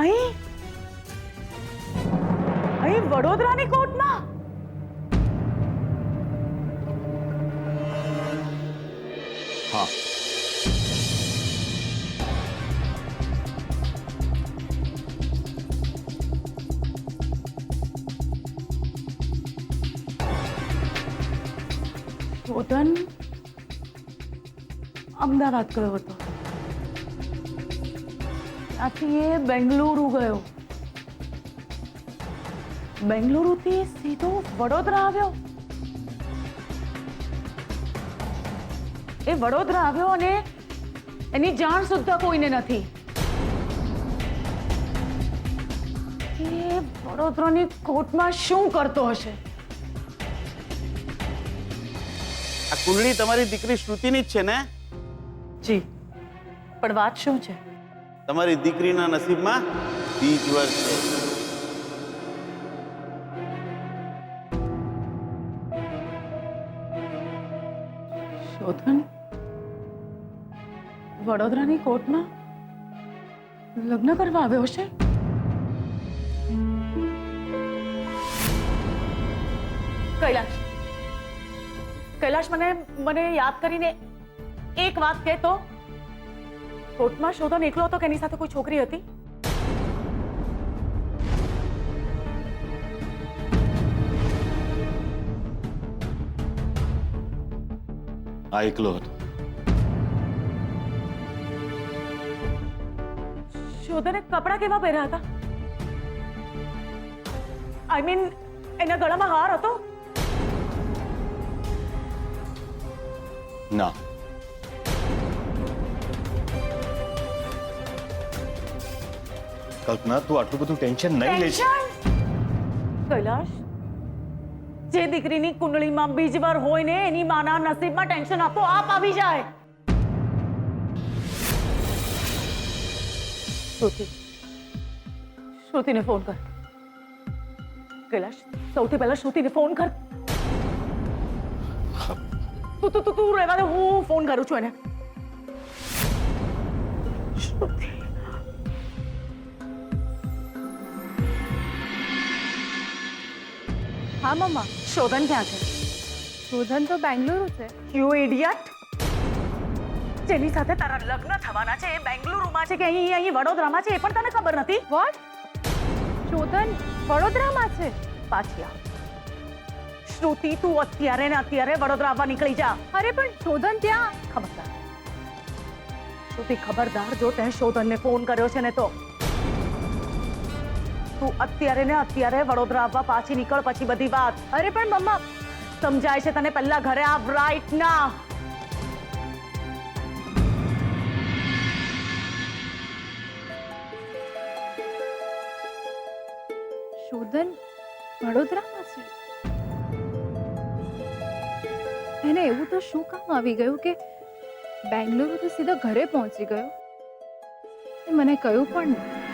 અહીં અહીં વડોદરાની કોર્ટમાં? હા, શોધન અમદાવાદ ગયો હતો, ત્યાંથી એ બેંગલુરુ ગયો, બેંગલુરુથી સીધો વડોદરા આવ્યો. એ વડોદરા આવ્યો અને એની જાણ સુદ્ધા કોઈને નથી. એ વડોદરાની કોર્ટમાં શું કરતો હશે? આ કુંડળી તમારી દીકરી શ્રુતિની જ છે ને? જી, પણ વાત શું છે? તમારી દીકરીના નસીબમાં બીજવર છે. શોધન વડોદરાની કોર્ટમાં લગ્ન કરવા આવ્યો હશે? કૈલાશ, કૈલાશ, મને યાદ કરીને એક વાત કહે તો, કોર્ટમાં શોધન એકલો હતો કે એની સાથે કોઈ છોકરી હતી? આ એકલો હતો. શોધને કપડા કેવા પહેર્યા હતા? આઈ મીન, એના ગળામાં હાર હતો? ના, કલ્પના, તું આટલું બધું ટેન્શન નહીં લેશ. કૈલાશ, જે દીકરીની કુંડળીમાં બીજવાર હોય ને એની માના નસીબમાં ટેન્શન આપોઆપ આવી જાય. શ્રુતિને ફોન કર. કૈલાશ, સૌથી પહેલા શ્રુતિને ફોન કર. તું રહેવા દે, હું ફોન કરું છું એને. શ્રુતિ. હા મમ્મા, શોધન ક્યાં છે? શોધન તો બેંગલુરુ છે. You idiot! જેની સાથે તારા લગ્ન થવાના છે એ બેંગલુરુમાં છે કે અહીં વડોદરામાં છે એ પણ તને ખબર નથી? વોટ? શોધન વડોદરામાં છે? પાછી આવ. શ્રુતિ, તું અત્યારે ને અત્યારે વડોદરા આવવા નીકળી જા. અરે પણ શોધન ત્યાં. ખબરદાર શ્રુતિ, ખબરદાર, જો તે શોધનને ફોન કર્યો છે ને તો તું અત્યારે ને અત્યારે વડોદરા આવવા પાછી નીકળ, પછી બધી વાત. અરે પણ મમ્મા, સમજાય છે તને? પહેલા ઘરે આવ રાઈટ ના. શોધન વડોદરામાં છે? એને એવું તો શું કામ આવી ગયું કે બેંગલુરુથી સીધો ઘરે પહોંચી ગયો? એ મને કહ્યું પણ નહીં.